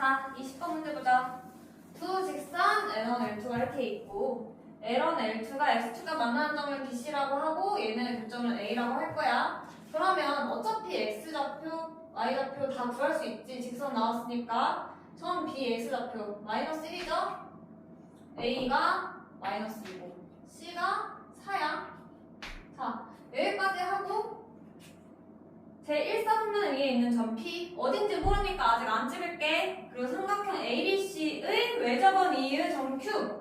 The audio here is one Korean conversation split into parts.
자, 20번 문제 보자. 두 직선 L1, L2가 이렇게 있고 L1, L2가 X축과 만나는 점을 BC라고 하고 얘네의 교점을 A라고 할 거야. 그러면 어차피 X좌표, Y좌표 다 구할 수 있지. 직선 나왔으니까 점 B X좌표 마이너스 1이죠? A가 마이너스 2고 C가 4야. 자, 여기까지 하고 제 1사분면 위에 있는 점 P 어딘지 모르니까 아직 안 찍을게. 그리고 삼각형 ABC의 외접원 이의 점 Q.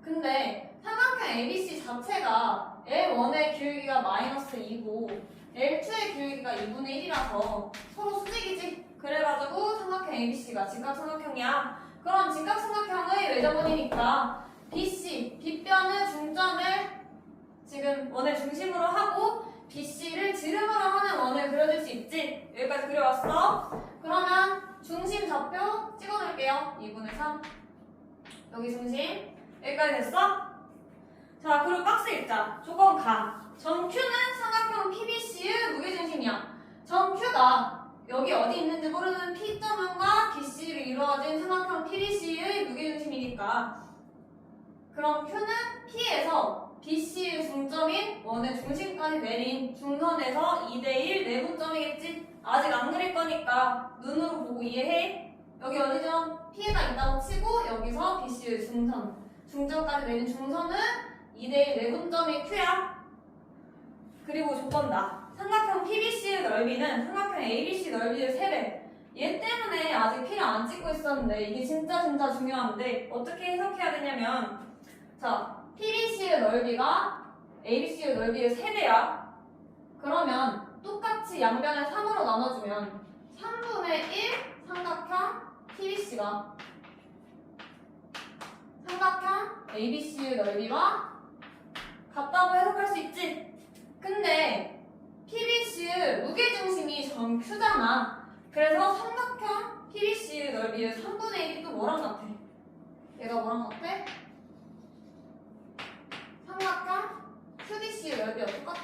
근데 삼각형 ABC 자체가 L1의 기울기가 마이너스 2고 L2의 기울기가 2분의 1이라서 서로 수직이지. 그래가지고 삼각형 ABC가 직각삼각형이야. 그럼 직각삼각형의 외접원이니까 BC, B변의 중점을 지금 원의 중심으로 하고 BC를 지름으로 하는 원을 그려줄 수 있지? 여기까지 그려왔어? 그러면 중심 좌표 찍어놓을게요. 2분의 3 여기 중심 여기까지 됐어? 자, 그리고 박스 읽자. 조건 가. 점 Q는 삼각형 PBC의 무게중심이야. 점 Q가 여기 어디 있는지 모르는 P점과 BC로 이루어진 삼각형 PBC의 무게중심이니까 그럼 Q는 P에서 BC의 중점인 원의 중심까지 내린 중선에서 2대1 내분점이겠지? 아직 안 그릴 거니까 눈으로 보고 이해해. 여기 어디죠? P가 있다고 치고 여기서 BC의 중점까지 내린 중선은 2대1 내분점이 Q야. 그리고 조건다. 삼각형 PBC의 넓이는 삼각형 ABC 넓이의 3배. 얘 때문에 아직 P를 안 찍고 있었는데 이게 진짜 중요한데 어떻게 해석해야 되냐면 자, PBC의 넓이가 ABC의 넓이의 3배야. 그러면 똑같이 양변을 3으로 나눠주면 3분의 1 삼각형 PBC가 삼각형 ABC의 넓이와 같다고 해석할 수 있지. 근데 PBC의 무게중심이 점 Q잖아. 그래서 삼각형 PBC의 넓이의 3분의 1이 또 뭐랑 같아? 얘가 뭐랑 같아? 삼각형 QBC의 넓이와 똑같아.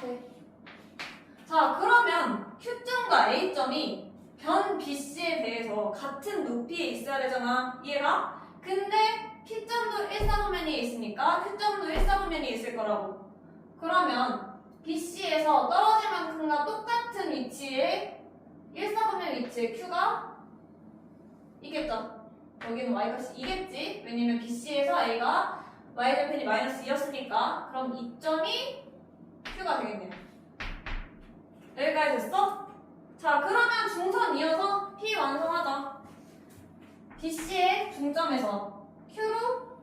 자, 그러면 Q점과 A점이 변 BC에 대해서 같은 높이에 있어야 되잖아. 이해가? 근데 P점도 1사분면에 있으니까 Q점도 1사분면에 있을 거라고. 그러면 BC에서 떨어질 만큼과 똑같은 위치에 1사분면 위치에 Q가 있겠죠. 여기는 Y값이 2겠지. 왜냐면 BC에서 A가 Y절편이 마이너스 2였으니까 그럼 이 점이 Q가 되겠네요. 여기까지 됐어? 자, 그러면 중선 이어서 P 완성하자. BC의 중점에서 Q로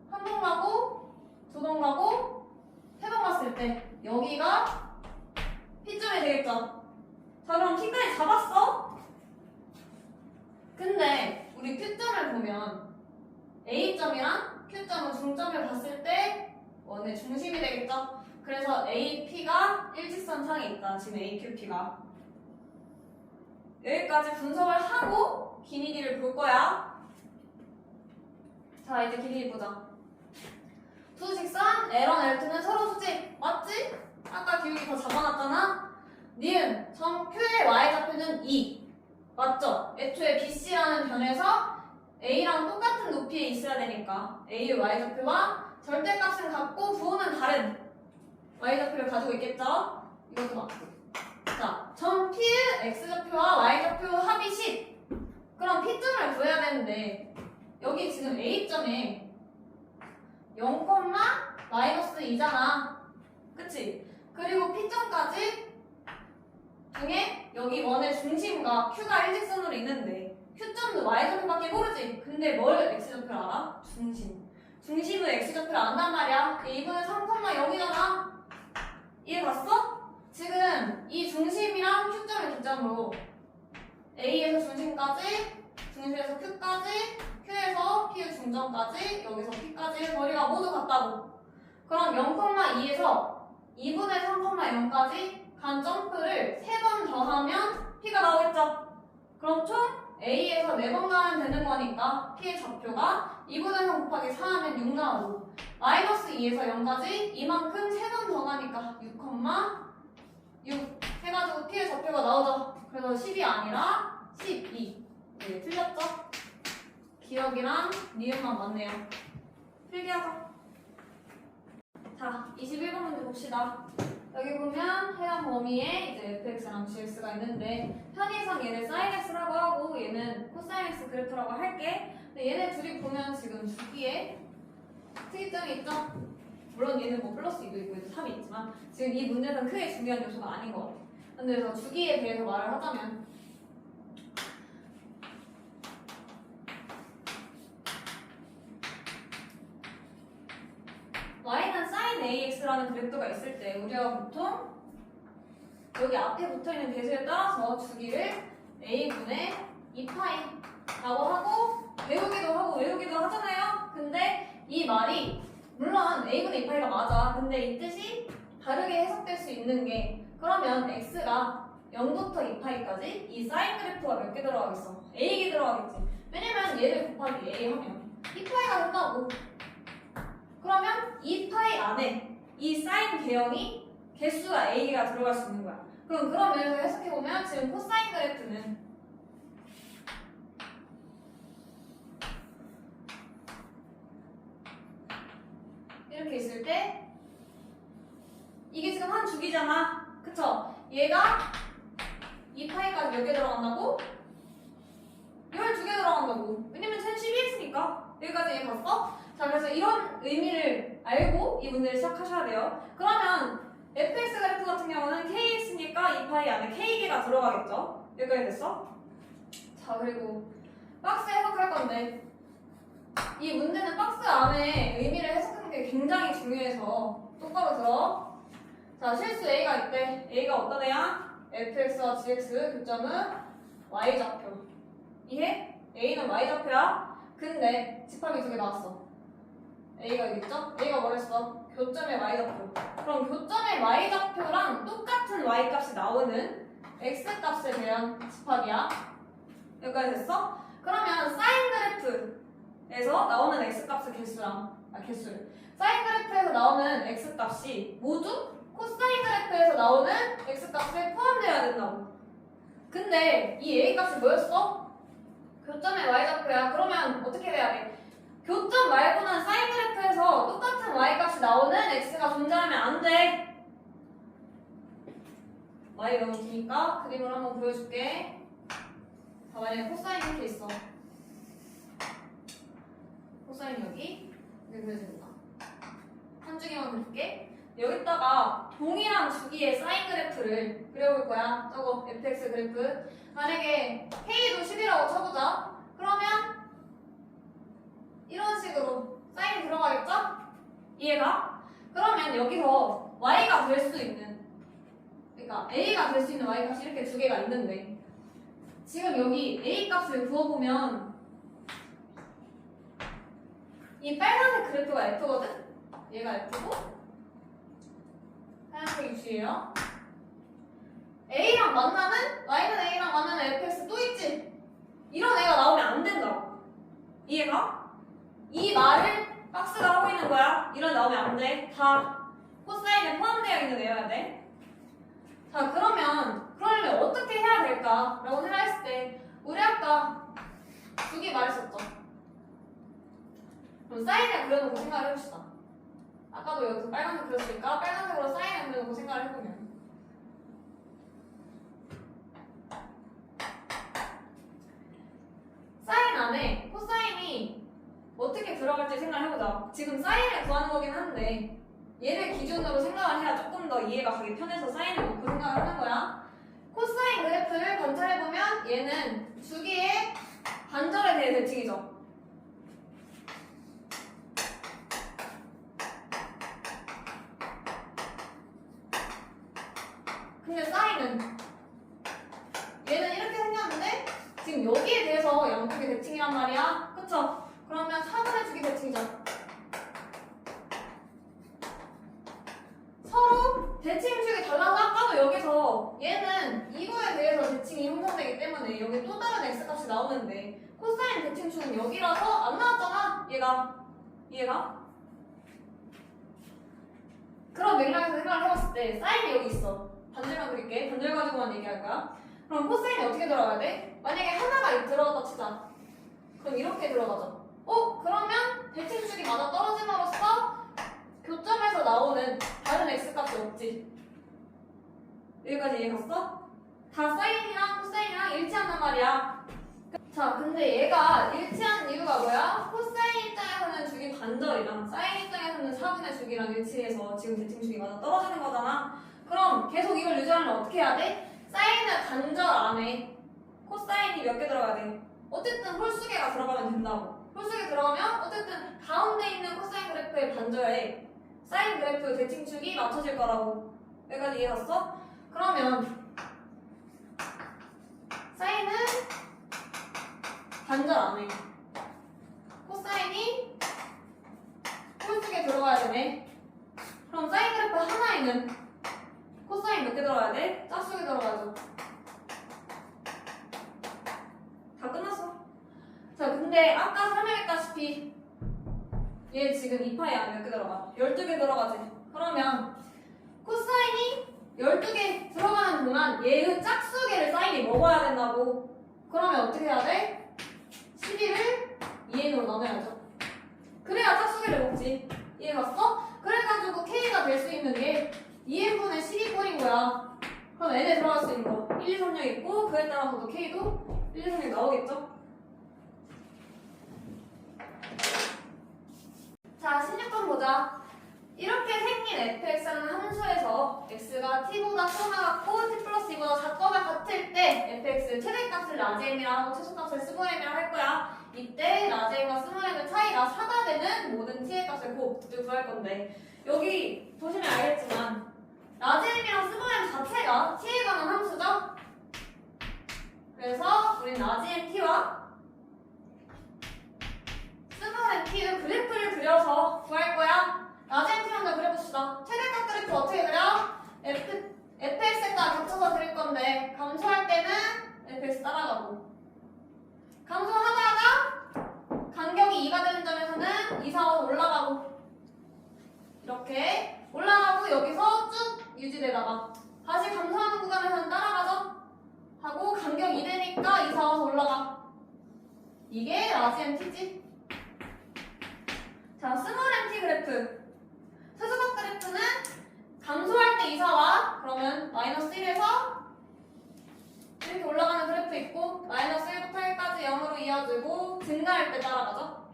한 번 가고 두 번 가고 세 번 갔을 때 여기가 P점이 되겠죠. 자, 그럼 P까지 잡았어? 근데 우리 Q점을 보면 A점이랑 Q점은 중점을 봤을 때 원의 중심이 되겠죠? 그래서 AP가 일직선상에 있다. 지금 AQP가. 여기까지 분석을 하고 길이를 볼 거야. 자, 이제 길이 보자. 두 직선 L1, L2는 서로 수직. 맞지? 아까 기울기 더 잡아놨잖아? 니은 점 Q의 Y좌표는 2. 맞죠? 애초에 BC라는 변에서 A랑 똑같은 높이에 있어야 되니까 A의 Y좌표와 절대값은 같고 부호는 다른 Y좌표를 가지고 있겠죠? 이것도 맞고. 자, 점 P의 X좌표와 Y좌표 합이 10. 그럼 P점을 구해야 되는데 여기 지금 A점에 0, 마이너스 2잖아. 그치? 그리고 P점까지 중에 여기 원의 중심과 Q가 일직선으로 있는데 Q점도 Y좌표밖에 모르지. 근데 뭘 X좌표를 알아? 중심의 X좌표를 안단 말이야. 2분의 3,0이잖아. 이해 갔어? 지금 이 중심이랑 Q점을 기점으로 A에서 중심까지, 중심에서 Q까지, Q에서 P의 중점까지, 여기서 P까지 거리가 모두 같다고. 그럼 0,2에서 2분의 3,0까지 간 점프를 3번 더하면 P가 나오겠죠? 그럼 총 A에서 4번 가면 되는 거니까 P의 좌표가 2분의 3 곱하기 4 하면 6 나오고 마이너스 2에서 0까지 이만큼 3번 더 가니까 6,6 해가지고 P의 좌표가 나오죠. 그래서 10이 아니라 12. 네, 틀렸죠? 기억이랑 니은만 맞네요. 필기하자. 자, 21번 문제 봅시다. 여기 보면 해당 범위에 이제 fx랑 gx가 있는데 편의상 얘네 sin x라고 하고 얘는 코사인 x 그래프라고 할게. 근데 얘네 둘이 보면 지금 주기에 특이점이 있죠? 물론 얘는 뭐 플러스 2도 있고 이제 3이 있지만 지금 이 문제는 크게 중요한 요소가 아닌 것 같아. 근데 그래서 주기에 대해서 말을 하자면 y는 sin ax라는 그래프가 있을 때 우리가 보통 여기 앞에 붙어있는 배수에 따라서 주기를 a분의 2파이라고 하고 외우기도 하잖아요. 근데 이 말이 물론 a분의 2파이가 맞아. 근데 이 뜻이 다르게 해석될 수 있는 게 그러면 x가 0부터 2파이까지 이 사인 그래프가 몇 개 들어가겠어? a개 들어가겠지. 왜냐면 얘를 곱하기 a 하면 2파이가 된다고. 그러면 2파이 안에 이 사인 개형이 개수가 a가 들어갈 수 있는 거야. 그럼 그런 면에서 해석해보면 지금 코사인 그래프는 이렇게 있을 때 이게 지금 한 주기잖아. 그쵸? 얘가 2파이까지 몇 개 들어간다고? 12개 들어간다고. 왜냐면 1012x니까. 여기까지 얘 봤어? 자, 그래서 이런 의미를 알고 이 문제를 시작하셔야 돼요. 그러면 fx 그래프 같은 경우는 kx니까 2파이 안에 k개가 들어가겠죠? 여기까지 됐어? 자, 그리고 박스 해석할 건데 이 문제는 박스 안에 의미를 해석하는 게 굉장히 중요해서 똑바로 들어. 자, 실수 a가 있대. a가 어떤 애야? fx와 gx 교점은 y좌표. 이해? a는 y좌표야. 근데 집합이 두 개 나왔어. a가 여기 있죠? a가 뭐랬어? 교점의 y좌표. 그럼 교점의 y좌표랑 똑같은 y값이 나오는 x값에 대한 집합이야. 여기까지 됐어? 그러면 사인 그래프에서 나오는 x값의 개수랑 사인 그래프에서 나오는 x값이 모두 코사인 그래프에서 나오는 x값에 포함되어야 된다고. 근데 이 a값이 뭐였어? 교점의 y좌표야. 그러면 어떻게 돼야 돼? 교점 말고는 사인 그래프에서 똑같은 y값이 나오는 x가 존재하면 안 돼. y 너무 기니까 그림을 한번 보여줄게. 자, 만약에 코사인 이렇게 있어. 코사인 여기 그려진다. 한 주기만 그릴게. 여기다가 동일한 주기의 사인 그래프를 그려볼 거야. 저거 fx 그래프. 만약에 k도 10이라고 쳐보자. 그러면 이런 식으로 사인이 들어가겠죠? 이해가? 그러면 여기서 y가 될 수 있는, 그러니까 a가 될 수 있는 y값이 이렇게 두 개가 있는데 지금 여기 a 값을 구워보면 이 빨간색 그래프가 f거든? 얘가 f고 하얀색이 g예요. a랑 만나는, y는 a랑 만나는 fx 또 있지? 이런 애가 나오면 안 된다고. 이해가? 이 말을 박스가 하고 있는 거야. 이런 나오면 안 돼. 다 코사인에 포함되어 있는 애여야 돼. 자, 그러려면 어떻게 해야 될까? 라고 생각했을 때 우리 아까 주기 말했었죠. 그럼 사인을 그려놓고 생각을 해봅시다. 아까도 여기서 빨간색 그렸으니까 빨간색으로 사인을 그려놓고 생각을 해보면 사인 안에 코사인이 어떻게 들어갈지 생각을 해보자. 지금 사인을 구하는 거긴 한데 얘를 기준으로 생각을 해야 조금 더 이해가 가기 편해서 사인을 놓고 생각을 하는 거야. 코사인 그래프를 관찰해보면 얘는 주기의 반절에 대해 대칭이죠. 근데 사인은 얘는 이렇게 생겼는데 지금 여기에 대해서 양쪽이 대칭이란 말이야. 그쵸? 그러면 4분의 주기 대칭이죠. 서로 대칭축이 달라서 아까도 여기서 얘는 이거에 대해서 대칭이 형성되기 때문에 여기 또 다른 x값이 나오는데 코사인 대칭축은 여기라서 안 나왔잖아. 얘가 그런 맥락에서 생각을 해봤을 때 사인이 여기 있어. 반절만 그릴게. 반절 가지고만 얘기할 거야. 그럼 코사인이 어떻게 들어가야 돼? 만약에 하나가 들어갔다 치자. 그럼 이렇게 이렇게 들어가죠. 그러면 대칭축이 맞아 떨어짐으로써 교점에서 나오는 다른 x값이 없지. 여기까지 이해 갔어? 다 사인이랑 코사인이랑 일치한단 말이야. 자, 근데 얘가 일치한 이유가 뭐야? 코사인 입장에서는 주기 반절이랑 사인 입장에서는 4분의 주기랑 일치해서 지금 대칭축이 맞아 떨어지는 거잖아. 그럼 계속 이걸 유지하려면 어떻게 해야 돼? 사인을 반절 안에 코사인이 몇 개 들어가야 돼? 어쨌든 홀수개가 들어가면 된다고. 홀수개 들어가면 어쨌든 가운데 있는 코사인 그래프의 반절에 사인 그래프 대칭축이 맞춰질 거라고. 여기까지 이해 갔어? 그러면 사인은 반절 안에 코사인이 홀수개 들어가야 되네. 그럼 사인 그래프 하나에는 코사인 몇 개 들어가야 돼? 짝수개 들어가야죠. 다 끝났어. 자, 근데 아까 설명했다시피 얘 지금 2파이 안에 몇 개 들어가? 12개 들어가지. 그러면 코사인이 12개 들어가는 동안 얘의 짝수개를 사인이 먹어야 된다고. 그러면 어떻게 해야 돼? 12를 2n으로 나눠야죠. 그래야 짝수개를 먹지. 이해 갔어? 그래가지고 k가 될 수 있는 게 2n분의 12꼴인 거야. 그럼 n에 들어갈 수 있는 거 1, 2, 3, 6 있고 그에 따라서도 k도 1, 2, 3, 6 나오겠죠? 자, 16번 보자. 이렇게 생긴 fx라는 함수에서 x가 t보다 커가 같고 t 플러스 2보다 작거나 같을 때 fx 최대값을 라지엠이라 하고 최소값을 스몰엠이라 할 거야. 이때 라지엠과 스몰엠의 차이가 4가 되는 모든 t의 값을 구할 건데 여기 보시면 알겠지만 라지엠이랑 스몰엠 자체가 t에 관한 함수죠? 그래서 우린 라지엠 t와 스몰엠 t의 그래프를 그려서 구할 거야. 라지엠 t 먼저 그려봅시다. 최대값 그래프 어떻게 그려? fx가 겹쳐서 그릴 건데 감소할 때는 fx 따라가고 감소하다가 간격이 2가 되는 점에서는 2, 4, 5 올라가고 이렇게 올라가고 여기서 쭉 유지되다가 다시 감소하는 구간에서는 따라가죠? 하고 간격 2 되니까 2, 4, 5 올라가. 이게 라지엠 t지? 자, 스몰 mt 그래프 최소값 그래프는 감소할 때 2, 4와 그러면 마이너스 1에서 이렇게 올라가는 그래프 있고 마이너스 1부터 1까지 0으로 이어지고 증가할 때 따라가죠.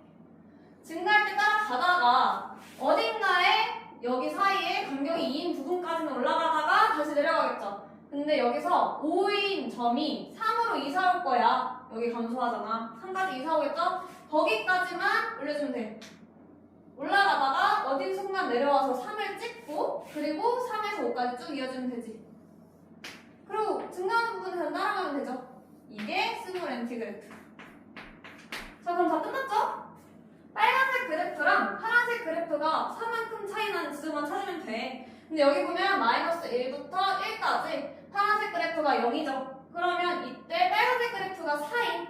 증가할 때 따라가다가 어딘가에 여기 사이에 간격이 2인 부분까지는 올라가다가 다시 내려가겠죠. 근데 여기서 5인 점이 3으로 이사 올 거야. 여기 감소하잖아. 3까지 이사 오겠죠? 거기까지만 올려주면 돼. 올라가다가 어딘 순간 내려와서 3을 찍고 그리고 3에서 5까지 쭉 이어주면 되지. 그리고 증가하는 부분에서 따라가면 되죠. 이게 스몰 mt 그래프. 자, 그럼 다 끝났죠? 빨간색 그래프랑 파란색 그래프가 4만큼 차이 나는 지점만 찾으면 돼. 근데 여기 보면 마이너스 1부터 1까지 파란색 그래프가 0이죠. 그러면 이때 빨간색 그래프가 4인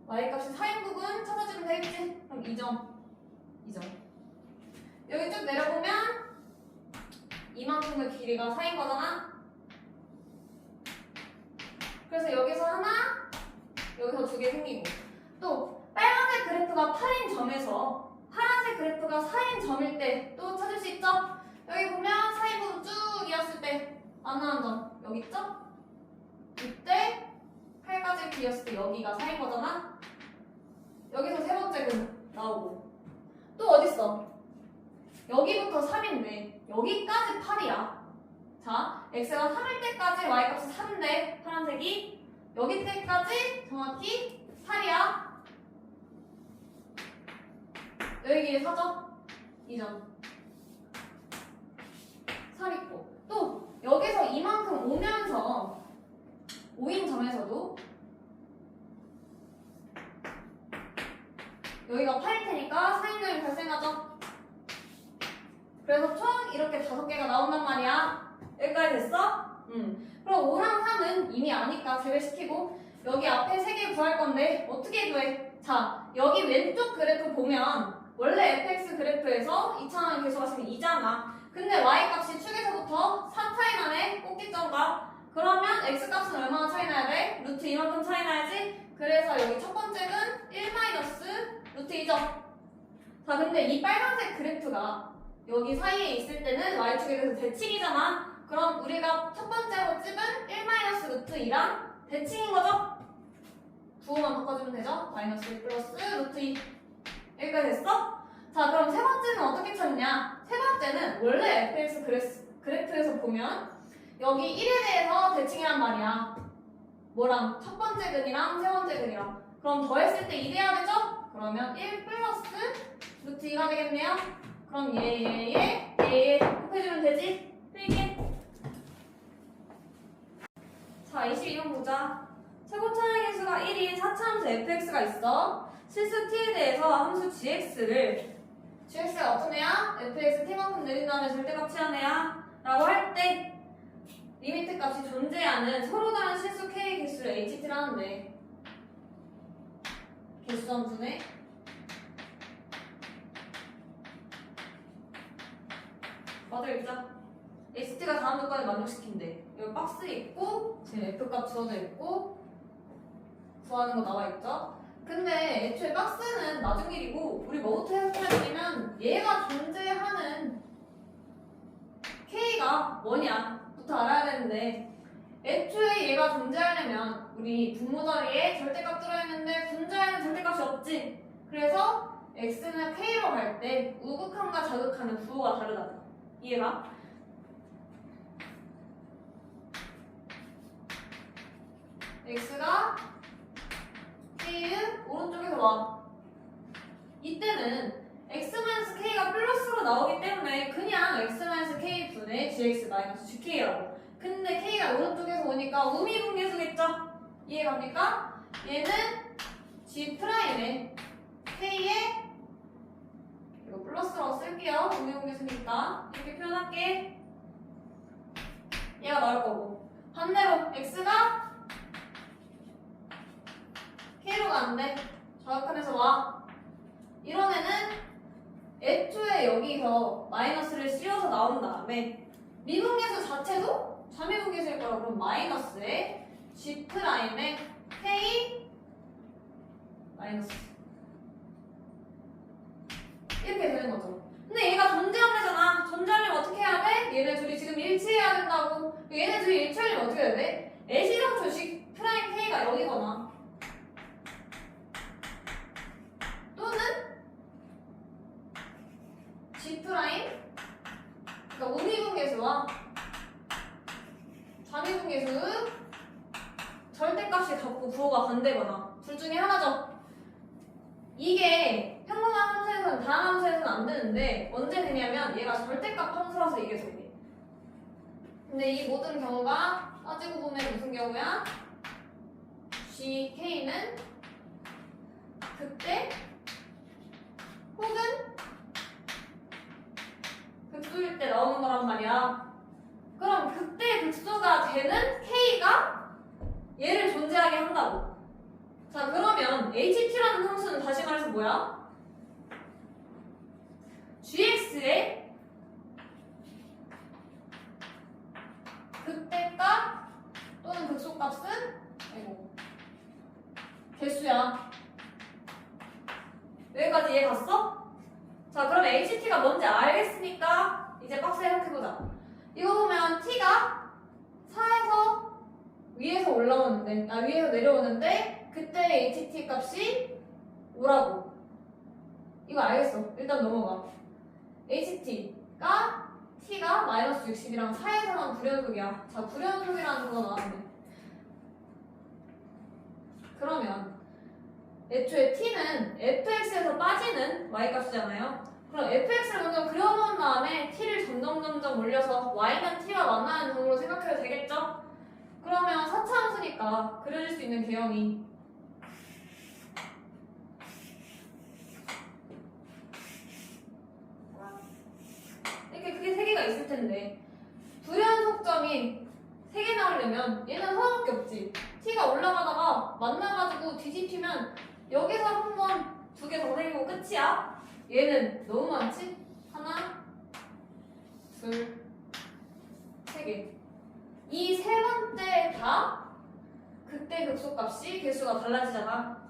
y값이 4인 부분 찾아주면 되겠지? 그럼 2점, 2점. 여기 쭉 내려보면 이만큼의 길이가 4인 거잖아? 그래서 여기서 하나, 여기서 2개 생기고 또 빨간색 그래프가 8인 점에서 파란색 그래프가 4인 점일 때 또 찾을 수 있죠? 여기 보면 4인 부분 쭉 이었을 때 만나는 점 여기 있죠? 이때 8가지 비었을 때 여기가 4인 거잖아? 여기서 세 번째 근 나오고 또 어딨어? 여기부터 3인데 여기까지 8이야. 자, x가 3일 때까지 y값이 3인데 파란색이 여기 때까지 정확히 8이야. 여기 4점? 2점. 3 있고 또 여기서 이만큼 오면서 5인 점에서도 여기가 8일 테니까 4인점이 발생하죠. 그래서 총 이렇게 5개가 나온단 말이야. 여기까지 됐어? 그럼 5랑 3은 이미 아니까 제외시키고 여기 앞에 3개 구할 건데 어떻게 구해? 자, 여기 왼쪽 그래프 보면 원래 fx 그래프에서 2차원 계속하시면 2잖아. 근데 y값이 축에서부터 3 차이 나네? 꼭지점과. 그러면 x값은 얼마나 차이 나야 돼? 루트 이만큼 차이 나야지? 그래서 여기 첫 번째 근 1 마이너스 자, 근데 이 빨간색 그래프가 여기 사이에 있을 때는 y축에 대해서 대칭이잖아. 그럼 우리가 첫 번째로 찍은 1-루트 2랑 대칭인 거죠? 부호만 바꿔주면 되죠? 마이너스 1 플러스 루트 2. 여기까지 됐어? 자, 그럼 세 번째는 어떻게 찾냐? 세 번째는 원래 fx 그래프에서 보면 여기 1에 대해서 대칭이란 말이야. 뭐랑? 첫 번째 근이랑 세 번째 근이랑. 그럼 더했을 때 2 돼야 되죠? 그러면 1 플러스 루트 2가 되겠네요. 그럼 얘 곱해주면 되지? 필기. 자, 22번 보자. 최고차량의 수가 1인 4차함수 fx가 있어. 실수 t에 대해서 함수 gx가 어떤 애야? fx t만큼 내린 다음에 절대값 취한 애야? 라고 할 때 리미트 값이 존재하는 서로 다른 실수 k의 개수를 ht라는데 개수 함수네. 맞아 읽자. HT가 다음 조건을 만족시킨대. 여기 박스 있고 지금 F값 주어져 있고 구하는 거 나와 있죠? 근데 애초에 박스는 나중 일이고 우리 뭐부터 해석해야 되냐면 얘가 존재하는 K가 뭐냐부터 알아야 되는데 애초에 얘가 존재하려면 우리 분모 자리에 절대값 들어있는데 분자에는 절대값이 없지. 그래서 X는 K로 갈 때 우극함과 자극하는 부호가 다르다. 이해가? X가 K의 오른쪽에서 와. 이때는 X-K가 플러스로 나오기 때문에 그냥 X-K 분의 GX-GK라고. 근데 K가 오른쪽에서 오니까 우미분계수겠죠? 이해갑니까? 얘는 G'의 K의 이거 플러스라고 쓸게요. 우미분계수니까 이렇게 표현할게. 얘가 나올 거고 반대로 X가 K로 가는데 자극하면서 와. 이런 애는 애초에 여기서 마이너스를 씌워서 나온 다음에 미분계수 자체도 자미분계수일 거라. 그럼 마이너스에 G'의 K 마이너스 이렇게 되는 거죠. 근데 얘가 존재하려잖아. 존재하려면 어떻게 해야 돼? 얘네 둘이 지금 일치해야 된다고. 얘네 둘이 일치하려면 어떻게 해야 돼? 애시랑 조식 프라임 K가 여기거나 또는 G 프라임 그러니까 우미분계수와 자미분계수 절대값이 같고 부호가 반대거나 둘 중에 하나죠. 이게 평범한 함수에서는 다른 함수에서는 안 되는데 언제 되냐면 얘가 절대값 함수라서 이게 되게. 근데 이 모든 경우가 따지고 보면 무슨 경우야? GK는 극대 혹은 극소일 때 나오는 거란 말이야. 그럼 극대 극소가 되는 K가 얘를 존재하게 한다고. 자, 그러면 HT라는 함수는 다시 말해서 뭐야? GX의 극대값 또는 극소값은 개수야. 여기까지 이해 갔어? 자, 그럼 HT가 뭔지 알겠으니까 이제 박스 해석해보자. 이거 보면 T가 4에서 위에서 올라오는데, 위에서 내려오는데 그때 HT 값이 5라고. 이거 알겠어. 일단 넘어가. HT가 T가 마이너스 60이랑 4에서만 불연속이야. 자, 불연속이라는 거 나왔네. 그러면 애초에 T는 fx에서 빠지는 y값이잖아요. 그럼 fx를 먼저 그려놓은 다음에 t를 점점 올려서 y는 t와 만나는 점으로 생각해도 되겠죠? 그러면 4차 함수니까 그려질 수 있는 개형이 이렇게 크게 3개가 있을 텐데 불연속점이 3개 나오려면 얘는 하나밖에 없지. t가 올라가다가 만나가지고 뒤집히면 여기서 한 번 2개 더 생기고 끝이야. 얘는 너무 많지? 하나, 둘, 3개. 이 세 번째 다 극대 극소값이 개수가 달라지잖아.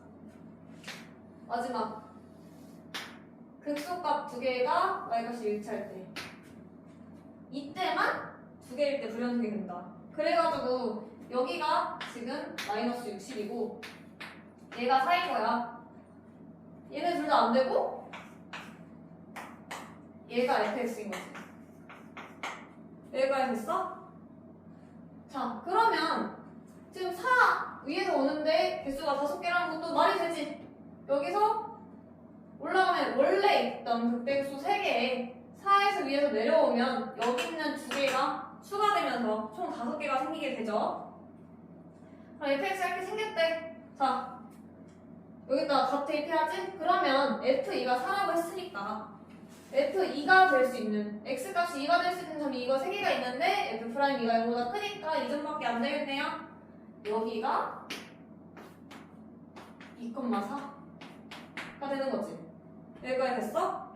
마지막 극소값 두 개가 y값이 일치할 때 이때만 두 개일 때 불연속이 된다. 그래가지고 여기가 지금 마이너스 60이고 얘가 4인 거야. 얘네 둘 다 안 되고 얘가 fx인 거지. 여기까지 됐어? 자, 그러면 지금 4 위에서 오는데 개수가 5개라는 것도 말이 되지. 여기서 올라가면 원래 있던 극대수 3개에 4에서 위에서 내려오면 여기 있는 2개가 추가되면서 총 5개가 생기게 되죠. 그럼 fx가 이렇게 생겼대. 자, 여기다가 값 대입해야지? 그러면 f2가 4라고 했으니까 f2가 될 수 있는 x값이 2가 될 수 있는 점이 이거 3개가 있는데 f'2가 0보다 크니까 2점밖에 안 되겠네요. 여기가 2,4가 되는 거지. 여기까지 됐어?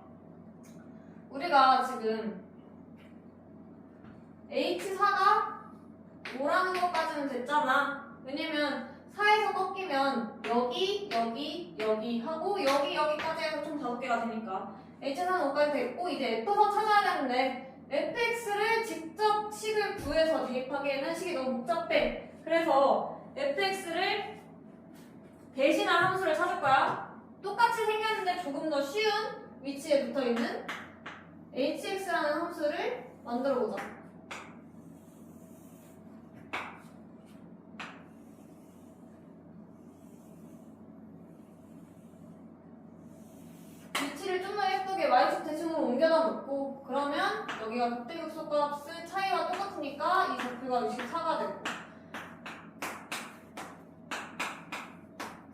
우리가 지금 h4가 5라는 것까지는 됐잖아. 왜냐면 4에서 꺾이면 여기, 여기, 여기 하고 여기까지 해서 총 5개가 되니까 h4는 5까지 됐고 이제 f서 찾아야 되는데 fx를 직접 식을 구해서 대입하기에는 식이 너무 복잡해. 그래서 fx를 대신할 함수를 찾을 거야. 똑같이 생겼는데 조금 더 쉬운 위치에 붙어있는 hx라는 함수를 만들어보자. 위치를 좀 더 예쁘게 y축 대칭으로 옮겨다 놓고 그러면 여기가 극대극소값의 차이와 똑같으니까 이 좌표가 64가 되고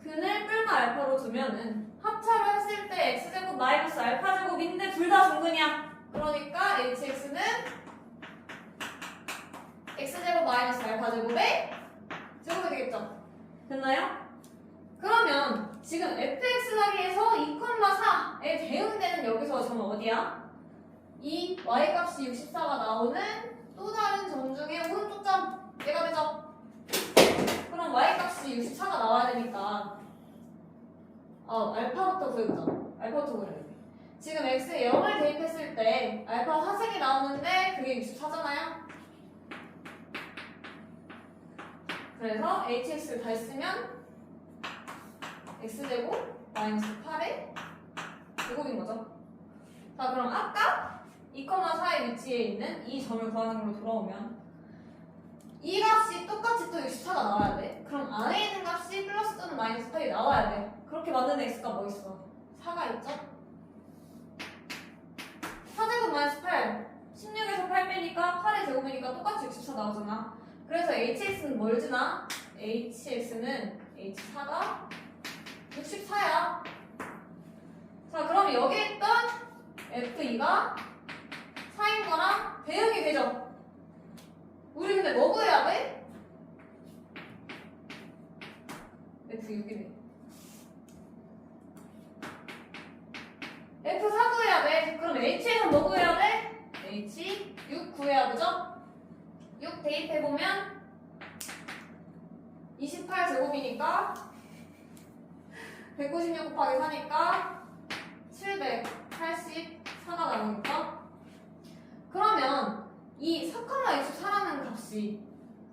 근을 뿔마 알파로 두면은 합차로 했을 때 x제곱 마이너스 알파제곱인데 둘 다 중근이야. 그러니까 hx는 x제곱 마이너스 알파제곱의 제곱이 되겠죠. 됐나요? 그러면 지금 fx 자리에서 2,4에 대응되는 여기서 점은 어디야? 이 y값이 64가 나오는 또 다른 점 중에 오른쪽 점 얘가 되죠? 그럼 y값이 64가 나와야 되니까 알파부터 구해보자. 알파부터 구해야 돼. 지금 x에 0을 대입했을 때 알파 화색이 나오는데 그게 64잖아요? 그래서 hx를 다 쓰면 x제곱 마이너스 8의 제곱인 거죠. 자, 그럼 아까 2,4의 위치에 있는 이 점을 구하는 걸로 돌아오면 이 값이 똑같이 또 64가 나와야 돼. 그럼 안에 있는 값이 플러스 또는 마이너스 8이 나와야 돼. 그렇게 만드는 x가 뭐 있어? 4가 있죠? 4제곱 마이너스 8 16에서 8 빼니까 8의 제곱이니까 똑같이 64 나오잖아. 그래서 hx는 뭘 주나? hx는 h4가 64야. 자, 그럼 여기에 있던 f2가 4인 거랑 대응이 되죠? 우리 근데 뭐 구해야 돼? f6이네. f4 구해야 돼. 그럼 h에서 뭐 구해야 돼? h6 구해야 되죠? 6 대입해보면 28제곱이니까 196 곱하기 4니까 784가 나오니까 그러면 이 4,64라는 값이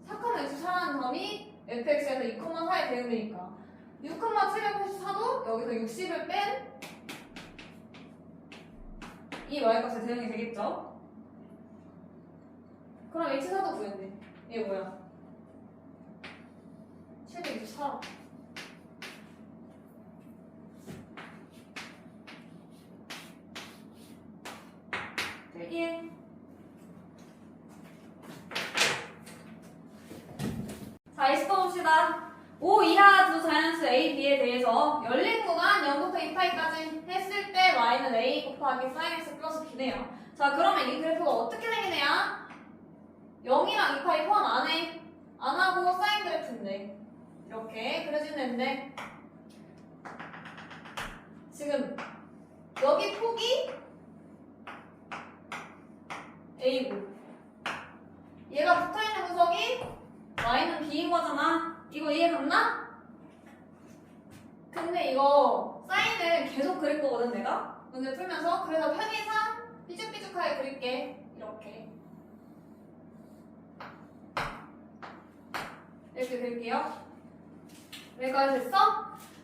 4,64라는 점이 fx에서 2,4에 대응되니까 6,784도 여기서 60을 뺀 이 y값에 대응이 되겠죠? 그럼 h4도 구했네. 이게 뭐야? 764. 예. 자, 20번 봅시다. 5 이하 두 자연수 A, B에 대해서 열린 구간 0부터 2파이까지 했을 때 y는 A 곱하기 sin x 플러스 B네요. 자, 그러면 이 그래프가 어떻게 생기냐? 0이랑 2파이 포함 안 해. 안 하고 사인 그래프인데 이렇게 그려지는데 지금 여기 폭이 A고 얘가 붙어있는 구석이 Y는 B인 거잖아. 이거 이해 갔나? 근데 이거 사인을 계속 그릴 거거든 내가 문제 풀면서. 그래서 편의상 삐죽삐죽하게 그릴게. 이렇게 그릴게요. 여기까지 됐어?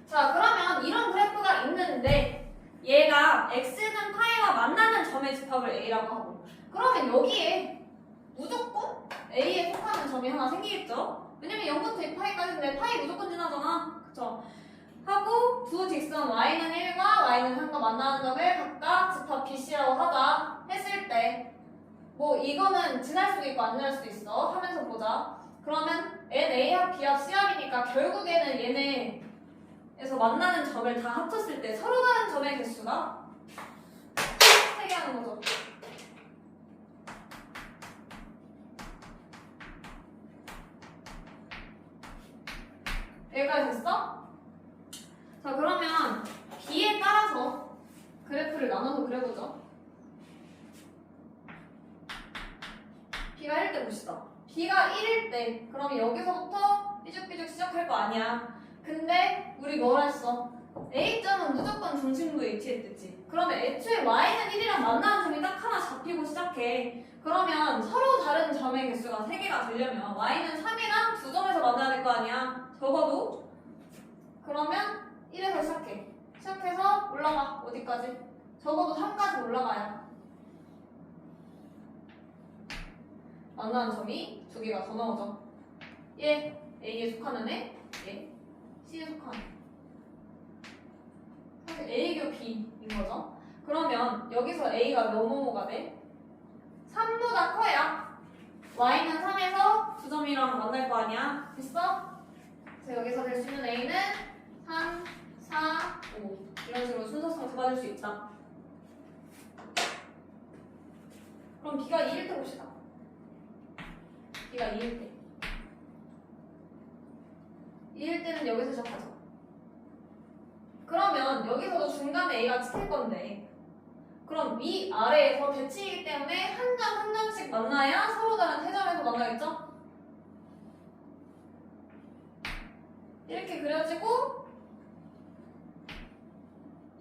자, 그러면 이런 그래프가 있는데 얘가 x는 파이와 만나는 점의 집합을 a라고 하고, 그러면 여기에 무조건 a에 속하는 점이 하나 생기겠죠? 왜냐면 0부터 2파이까지인데 파이 무조건 지나잖아. 그쵸? 하고 두 직선 y는 1과 y는 3과 만나는 점을 각각 집합 bc라고 하자 했을 때, 뭐 이거는 지날 수도 있고 안 지날 수도 있어. 하면서 보자. 그러면 n a합 b합 c합이니까 결국에는 얘네에서 만나는 점을 다 합쳤을 때 서로 다른 점의 개수가 3개 하는 거죠. 여기까지 됐어? 자, 그러면 b에 따라서 그래프를 나눠서 그려보죠. b가 1일 때 봅시다. b가 1일 때 그럼 여기서부터 삐죽삐죽 시작할 거 아니야. 근데 우리 뭐라 했어? a점은 무조건 중심부에 위치했댔지. 그러면 애초에 y는 1이랑 만나는 점이 딱 하나 잡히고 시작해. 그러면 서로 다른 점의 개수가 3개가 되려면 y는 3이랑 두 점에서 만나야 될 거 아니야. 적어도. 그러면 1에서 시작해. 시작해서 올라가. 어디까지? 적어도 3까지 올라가야 만나는 점이 2개가 더 나오죠. 얘 A에 속하는 애, 얘 C에 속하는 애. 사실 A 교 B인 거죠. 그러면 여기서 A가 몇모가 돼? 3보다 커야 Y는 3에서 두 점이랑 만날 거 아니야. 됐어? 자, 여기서 될 수 있는 A는 3, 4, 5 이런 식으로 순서상으로 잡아줄 수 있다. 그럼 B가 2일 때 봅시다. B가 2일 때. 2일 때는 여기서 시작하죠. 그러면 여기서도 중간에 A가 찍힐 건데, 그럼 위, 아래에서 대칭이기 때문에 한 점 한 점씩 만나야 서로 다른 세 점에서 만나겠죠? 이렇게 그려지고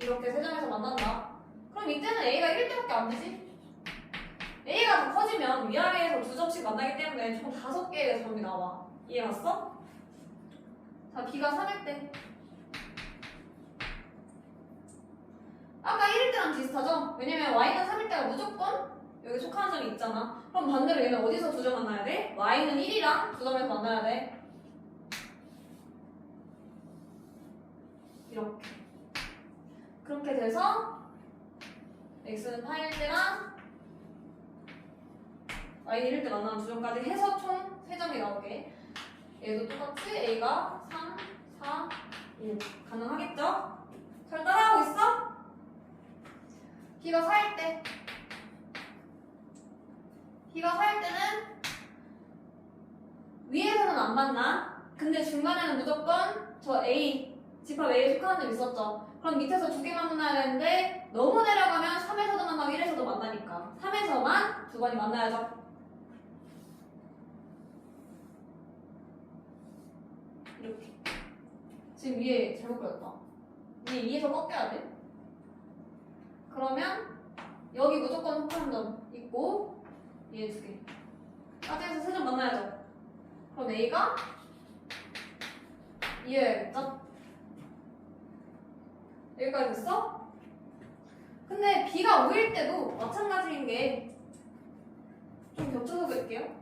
이렇게 세 점에서 만난다. 그럼 이때는 A가 1일 때밖에 안 되지? A가 더 커지면 위아래에서 두 점씩 만나기 때문에 총 5개의 점이 나와. 이해 갔어? 자, B가 3일 때. 아까 1일 때랑 비슷하죠? 왜냐면 Y는 3일 때가 무조건 여기 속하는 점이 있잖아. 그럼 반대로 얘는 어디서 두 점 만나야 돼? Y는 1이랑 두 점에서 만나야 돼. 이렇게. 그렇게 돼서 X는 파일 때랑 Y는 1일 때 만나는 두 점까지 해서 총 3점이 나오게. 얘도 똑같이 A가 3, 4, 5 가능하겠죠? 잘 따라하고 있어? B가 4일 때. B가 4일 때는 위에서는 안 만나. 근데 중간에는 무조건 저 A, 집합 A에 속하는 점 있었죠. 그럼 밑에서 2개만 만나야 되는데 너무 내려가면 3에서도 만나고 1에서도 만나니까 3에서만 두 번이 만나야죠. 이렇게. 지금 위에 잘못 그렸다. 위에서 꺾여야 돼. 그러면 여기 무조건 속하는 점 있고 얘 2개. 까지해서 3점 만나야죠. 그럼 A가 이해해야겠죠? 여기까지 됐어? 근데 B가 5일 때도 마찬가지인 게 좀 겹쳐서 그릴게요.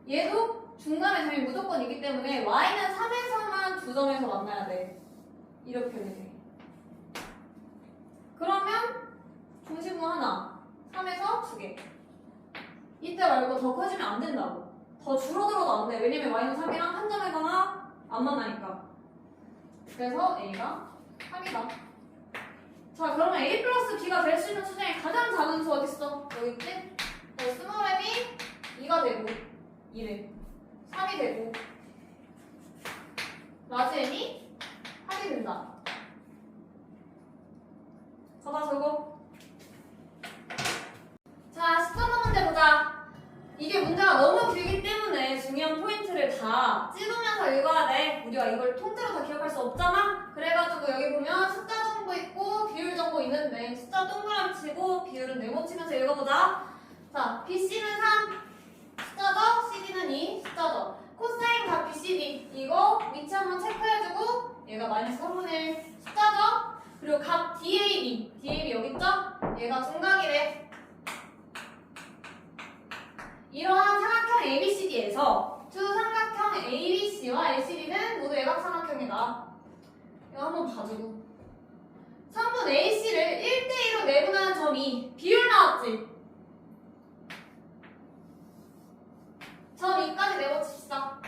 얘도 중간에 점이 무조건 있기 때문에 Y는 3에서만 두 점에서 만나야 돼. 이렇게 되네. 그러면 중심부 하나, 3에서 2개. 이때 말고 더 커지면 안 된다고. 더 줄어들어도 안 돼. 왜냐면 Y는 3이랑 한 점에거나 안 만나니까. 그래서 A가 3이다. 자, 그러면 A 플러스 B가 될 수 있는 수 중에 가장 작은 수 어딨어? 여기 있지? 스몰 m이 2가 되고 2래. 3이 되고 라지 m이 8이 된다. 봐봐, 저거. 자, 13번 문제 보자. 이게 문제가 너무 길기 때문에 중에 중요한 포인트를 다 찍으면서 읽어야 돼. 우리가 이걸 통째로 다 기억할 수 없잖아? 그래가지고 여기 보면 숫자 정보 있고 비율 정보 있는데 숫자 동그라미 치고 비율은 네모 치면서 읽어보자. 자, BC는 3, 숫자죠? CD는 2, 숫자죠? 코사인 각 BCD 이거 위치 한번 체크해주고 얘가 마이너스 3분의 1 숫자죠? 그리고 각 DAB 여기 있죠? 얘가 중각이래. 이러한 삼각형 ABCD에서 두 삼각형 ABC와 LCD는 모두 외곽삼각형이다. 이거 한번 봐주고 3분 AC를 1대2로 내분하는 점이 비율 나왔지? 점 2까지 내고칩시다.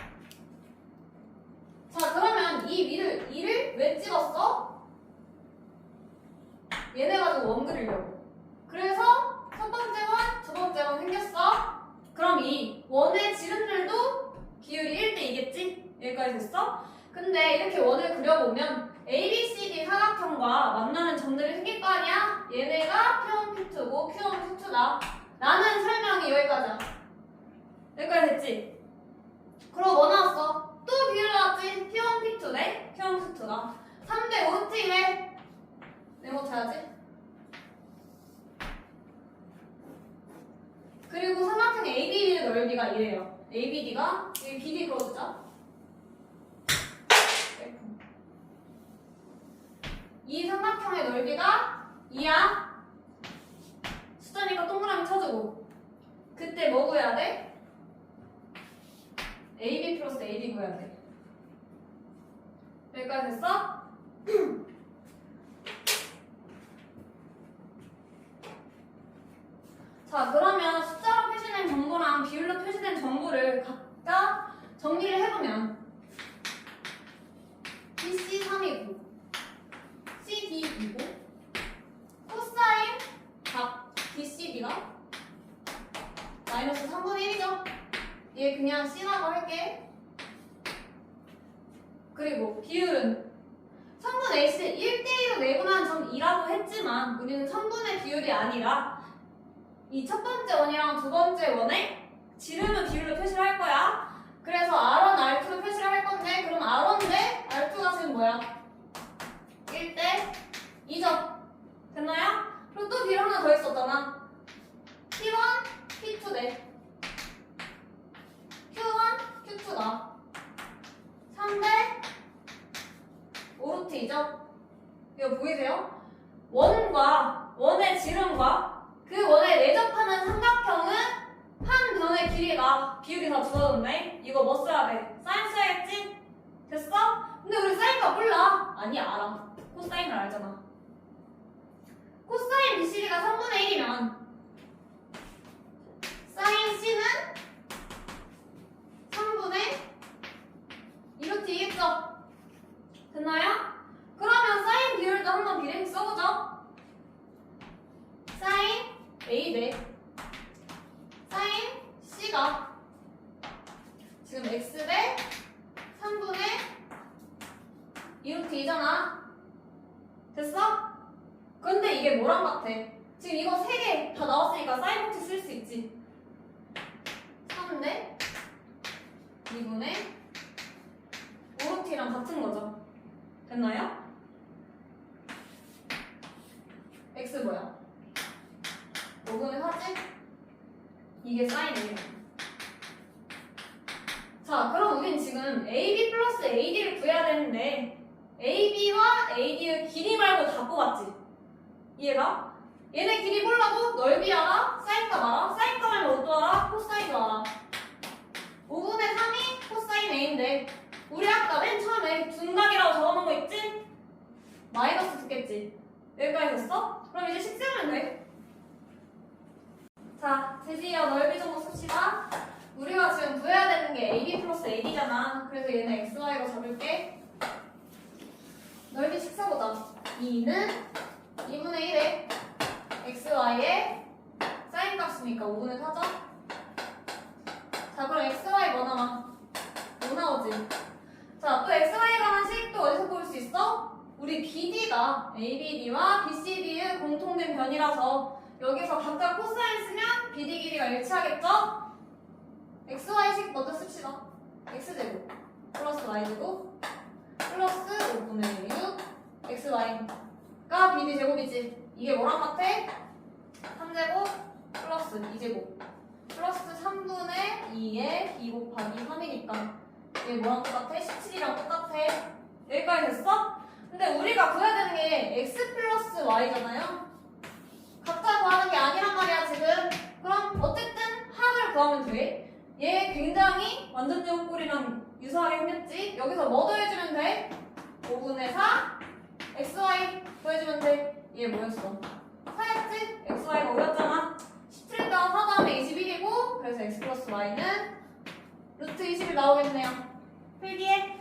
자, 그러면 이 위를 2를 왜 찍었어? 얘네 가지고 원 그리려고. 그래서 첫 번째 원, 두 번째 원 생겼어. 그럼 이 원의 지름들도 비율이 1대2겠지? 여기까지 됐어? 근데 이렇게 원을 그려보면 ABCD 사각형과 만나는 점들이 생길 거 아니야? 얘네가 P1, P2고 Q1, Q2다. 라는 설명이 여기까지야. 여기까지 됐지? 그럼 뭐 나왔어? 또 비율 나왔지? P1, P2네? Q1, Q2가 3대 5루트이래. 네모 쳐야지. 그리고 삼각형 ABD의 넓이가 이래요. ABD가 여기 BD 그어주자. 이 삼각형의 넓이가 2야. 숫자니까 동그라미 쳐주고. 그때 뭐 구해야 돼? AB 플러스 AD 구해야 돼. 여기까지 됐어? 자, 그러면 숫자로 표시된 정보랑 비율로 표시된 정보를 각각 정리를 해보면 BC 3이고 CD 2고 코사인 각 BCD가 마이너스 3분의 1이죠. 얘 그냥 C라고 할게. 그리고 비율은 3분의 A를 1대2로 내분하는 점 2라고 했지만 우리는 3분의 비율이 아니라 이 첫 번째 원이랑 두 번째 원에 지름은 비율로 표시를 할 거야. 그래서 R1, R2로 표시를 할 건데 그럼 R1 대 R2가 지금 뭐야? 1대 2죠. 됐나요? 그리고 또 비율 하나 더 있었잖아. P1, P2 대 Q1, Q2다. 3대 5루트이죠. 이거 보이세요? 원과 원의 지름과 그 원에 내접하는 삼각형은 한 변의 길이가 비율이 다 주어졌네. 이거 뭐 써야 돼? 사인 써야겠지? 됐어? 근데 우리 사인가 몰라. 아니 알아. 코사인을 알잖아. 코사인 BCD가 3분의 1이면 사인 C는 3분의 2루트이겠죠? 됐나요? 그러면 사인 비율도 한번 비례식 써보죠. 사인 A 대 사인 C가 지금 X 대 3분의 2루트 2잖아. 됐어? 근데 이게 뭐랑 같아? 지금 이거 3개 다 나왔으니까 사인 루트 쓸 수 있지. 3대 2분의 5루트랑 같은 거죠. 됐나요? X 뭐야? 5분의 4지? 이게 사인이에요. 자, 그럼 우린 지금 AB 플러스 AD를 구해야 되는데 AB와 AD의 길이 말고 다 뽑았지? 이해가? 얘네 길이 몰라도 넓이 알아? 사인값 알아? 사인값 알면 또 알아? 코사인도 알아. 5분의 3이 코사인 A인데 우리 아까 맨 처음에 둔각이라고 적어놓은 거 있지? 마이너스 듣겠지? 여기까지 됐어? 그럼 이제 식세우면 돼. 자, 드디어 넓이 정보 씁시다. 우리가 지금 구해야 되는 게 AB 플러스 AD잖아. 그래서 얘는 XY로 적을게. 넓이 식사보다 2는 2분의 1에 XY의 사인 값이니까 5분의 4죠? 자, 그럼 XY 뭐 나와? 뭐 나오지? 자, 또 XY에 관한 식도 어디서 볼 수 있어? 우리 BD가 ABD와 BCD의 공통된 변이라서 여기서 각각 코사인 쓰면 BD 길이가 일치하겠죠? xy식 먼저 씁시다. x제곱 플러스 y제곱 플러스 5분의 6 xy가 bd 제곱이지. 이게 뭐랑 같아? 3제곱 플러스 2제곱 플러스 3분의 2에 2 곱하기 3이니까 이게 뭐랑 똑같아? 17이랑 똑같아. 여기까지 됐어? 근데 우리가 구해야 되는 게 x 플러스 y잖아요. 각자 구하는 게 아니란 말이야 지금. 그럼 어쨌든 합을 구하면 돼. 얘 굉장히 완전 제곱꼴이랑 유사하게 생겼지? 여기서 뭐 더해주면 돼? 5분의 4 xy 더해주면 돼. 얘 뭐였어? 4였지? xy가 5였잖아. 17 더한 4 다음에 21이고 그래서 x 플러스 y는 루트 21 나오겠네요. 필기해.